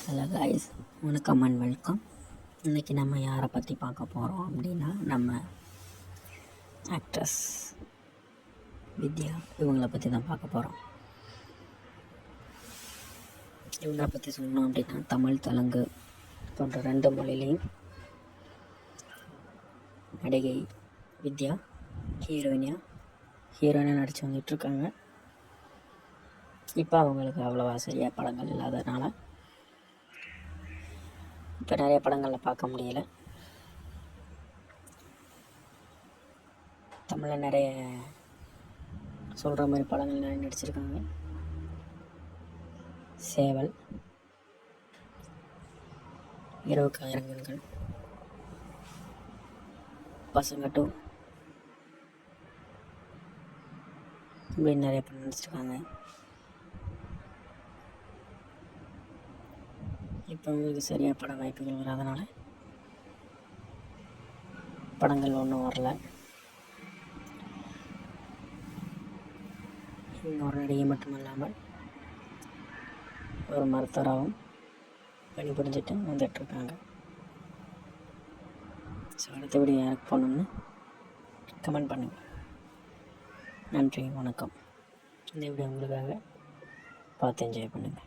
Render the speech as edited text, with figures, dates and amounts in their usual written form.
Hello guys, வணக்கம் and welcome. இன்றைக்கி நம்ம யாரை பற்றி பார்க்க போகிறோம் அப்படின்னா, நம்ம ஆக்ட்ரஸ் வித்யா இவங்களை பற்றி தான் பார்க்க போகிறோம். இவங்களை பற்றி சொல்லணும் அப்படின்னா, தமிழ் தெலுங்கு போன்ற 2 மொழிலையும் நடிகை வித்யா ஹீரோயினாக நடித்து வந்துட்டுருக்காங்க. இப்போ அவங்களுக்கு அவ்வளோவா சரியாக படங்கள் இல்லாததுனால இப்போ நிறைய படங்களில் பார்க்க முடியலை. தமிழில் நிறைய சொல்கிற மாதிரி படங்கள் நிறைய நடிச்சிருக்காங்க. சேவல், இரவுக்கு ஆயிரம் கண்கள், பசங்க 2 இப்படி நிறைய படம் நடிச்சிருக்காங்க. இப்போ அவங்களுக்கு சரியாக பட வாய்ப்புகள் வராதனால படங்கள் ஒன்றும் வரல. இன்னொரு நடிகை மட்டுமல்லாமல் ஒரு மருத்துவராகவும் பணிபுரிஞ்சிட்டு வந்துட்டுருக்காங்க. ஸோ அடுத்த வீடியோ யாருக்கு போகணும்னு கமெண்ட் பண்ணுங்கள். நன்றி, வணக்கம். இந்த வீடியோ உங்களுக்காக பார்த்து என்ஜாய் பண்ணுங்கள்.